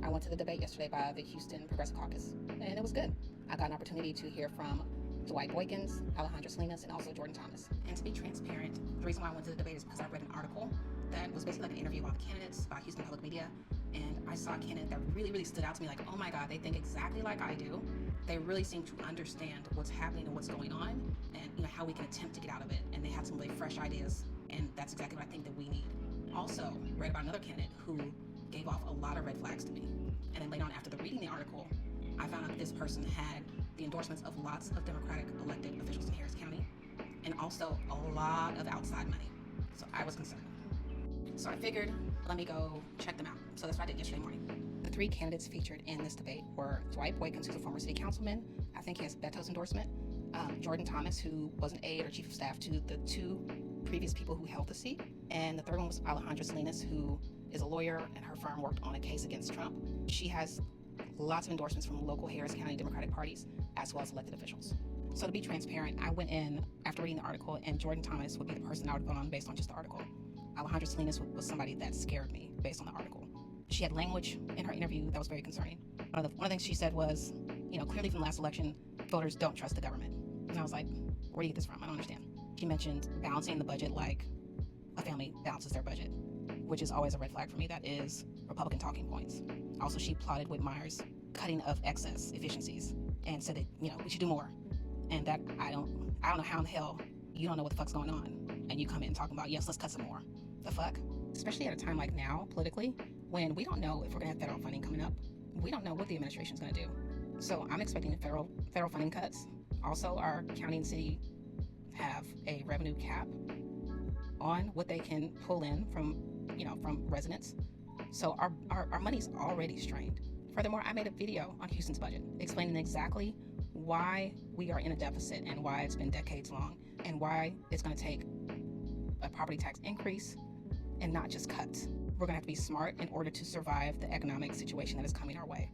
I went to the debate yesterday by the Houston Progressive Caucus, and it was good. I got an opportunity to hear from Dwight Boykins, Alejandro Salinas, and also Jordan Thomas. And to be transparent, the reason why I went to the debate is because I read an article that was basically like an interview about the candidates by Houston Public Media, and I saw a candidate that really stood out to me, like, oh my God, they think exactly like I do. They really seem to understand what's happening and what's going on, and how we can attempt to get out of it. And they had some really fresh ideas, and that's exactly what I think that we need. Also, read about another candidate who gave off a lot of red flags to me. And then later on, after reading the article, I found out that this person had the endorsements of lots of Democratic elected officials in Harris County, and also a lot of outside money. So I was concerned. So I figured, let me go check them out. So that's what I did yesterday morning. The three candidates featured in this debate were Dwight Boykins, who's a former city councilman. I think he has Beto's endorsement. Jordan Thomas, who was an aide or chief of staff to the two previous people who held the seat. And the third one was Alejandra Salinas, who is a lawyer, and her firm worked on a case against Trump. She has lots of endorsements from local Harris County Democratic parties, as well as elected officials. So to be transparent, I went in after reading the article, and Jordan Thomas would be the person I would vote on based on just the article. Alejandra Salinas was somebody that scared me based on the article. She had language in her interview that was very concerning. One of the things she said was, clearly from the last election, voters don't trust the government. And I was like, where do you get this from? I don't understand. She mentioned balancing the budget like a family balances their budget, which is always a red flag for me. That is Republican talking points. Also, she plotted Whitmire's cutting of excess efficiencies and said that, we should do more. And that I don't know how in the hell you don't know what the fuck's going on. And you come in talking about, yes, let's cut some more. The fuck? Especially at a time like now, politically, when we don't know if we're gonna have federal funding coming up. We don't know what the administration's gonna do. So I'm expecting federal funding cuts. Also, our county and city have a revenue cap on what they can pull in from residents. So our money's already strained. Furthermore, I made a video on Houston's budget explaining exactly why we are in a deficit and why it's been decades long, and why it's going to take a property tax increase and not just cuts. We're going to have to be smart in order to survive the economic situation that is coming our way.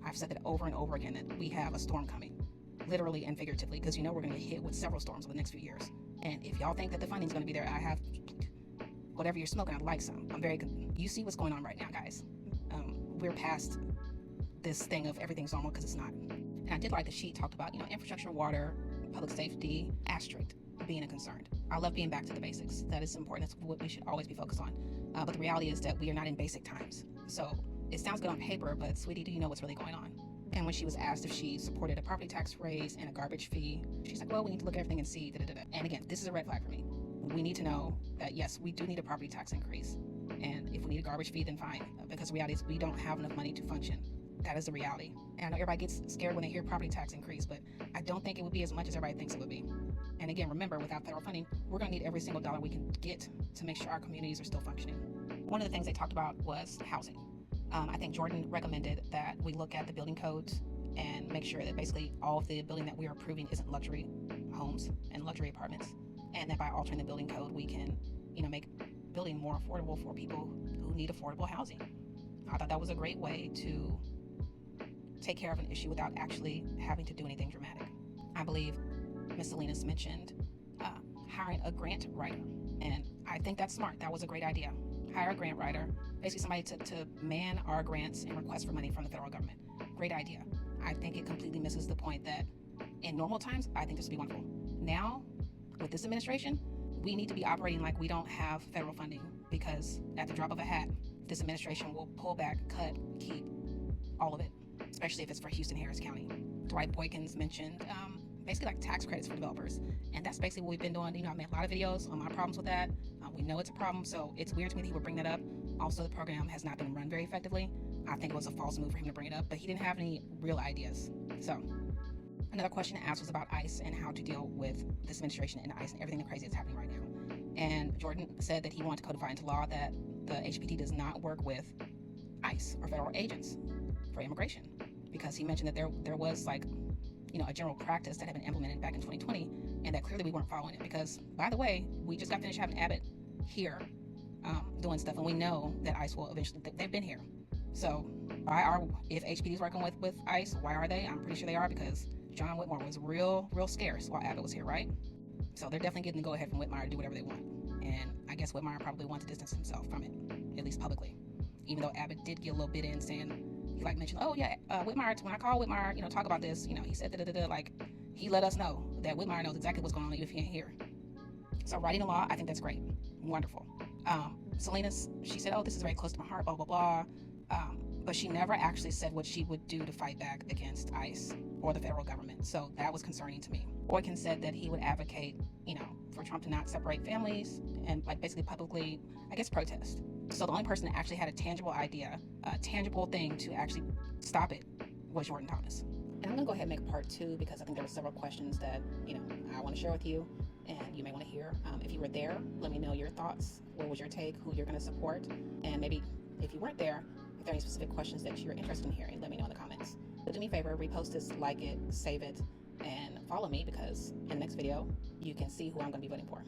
I've said that over and over again, that we have a storm coming, literally and figuratively, because we're going to get hit with several storms over the next few years. And if y'all think that the funding's going to be there, I have whatever you're smoking, I'd like some. You see what's going on right now, guys. We're past this thing of everything's normal, because it's not. And I did like that she talked about, infrastructure, water, public safety, asterisk being a concern. I love being back to the basics. That is important. That's what we should always be focused on. But the reality is that we are not in basic times. So it sounds good on paper, but sweetie, do you know what's really going on? And when she was asked if she supported a property tax raise and a garbage fee, she's like, well, we need to look at everything and see. And again, this is a red flag for me. We need to know that, yes, we do need a property tax increase. And if we need a garbage fee, then fine. Because the reality is we don't have enough money to function. That is the reality. And I know everybody gets scared when they hear property tax increase, but I don't think it would be as much as everybody thinks it would be. And again, remember, without federal funding, we're going to need every single dollar we can get to make sure our communities are still functioning. One of the things they talked about was housing. I think Jordan recommended that we look at the building codes and make sure that basically all of the building that we are approving isn't luxury homes and luxury apartments. And that by altering the building code, we can, make building more affordable for people who need affordable housing. I thought that was a great way to take care of an issue without actually having to do anything dramatic. I believe Ms. Salinas mentioned hiring a grant writer, and I think that's smart. That was a great idea. Hire a grant writer, basically somebody to man our grants and request for money from the federal government. Great idea. I think it completely misses the point that in normal times, I think this would be wonderful. Now, with this administration, we need to be operating like we don't have federal funding, because at the drop of a hat, this administration will pull back, cut, keep all of it, especially if it's for Houston, Harris County. Dwight Boykins mentioned basically like tax credits for developers. And that's basically what we've been doing. I made a lot of videos on my problems with that. We know it's a problem, so it's weird to me that he would bring that up. Also, the program has not been run very effectively. I think it was a false move for him to bring it up, but he didn't have any real ideas. So another question asked was about ICE and how to deal with this administration and ICE and everything the crazy that's happening right now. And Jordan said that he wanted to codify into law that the HPD does not work with ICE or federal agents for immigration, because he mentioned that there was a general practice that had been implemented back in 2020, and that clearly we weren't following it. Because, by the way, we just got finished having Abbott here doing stuff, and we know that ICE will eventually, they've been here. So if HPD is working with ICE, why are they? I'm pretty sure they are, because John Whitmore was real scarce while Abbott was here, right? So they're definitely getting the go ahead from Whitmire to do whatever they want. And I guess Whitmire probably wants to distance himself from it, at least publicly. Even though Abbott did get a little bit in saying he like mentioned, oh yeah, Whitmire, when I called Whitmire, talk about this, he said like he let us know that Whitmire knows exactly what's going on even if he ain't here. So writing a law, I think that's great, wonderful. Salinas, she said, oh, this is very close to my heart, blah blah blah, but she never actually said what she would do to fight back against ICE or the federal government. So that was concerning to me. Boykin said that he would advocate, for Trump to not separate families and like basically publicly, I guess, protest. So the only person that actually had a tangible idea, a tangible thing to actually stop it was Jordan Thomas. And I'm gonna go ahead and make part 2 because I think there were several questions that, I want to share with you and you may want to hear. If you were there, let me know your thoughts. What was your take? Who you're going to support? And maybe if you weren't there, if there are any specific questions that you're interested in hearing, let me know in the comments. But do me a favor, repost this, like it, save it, and follow me because in the next video, you can see who I'm going to be voting for.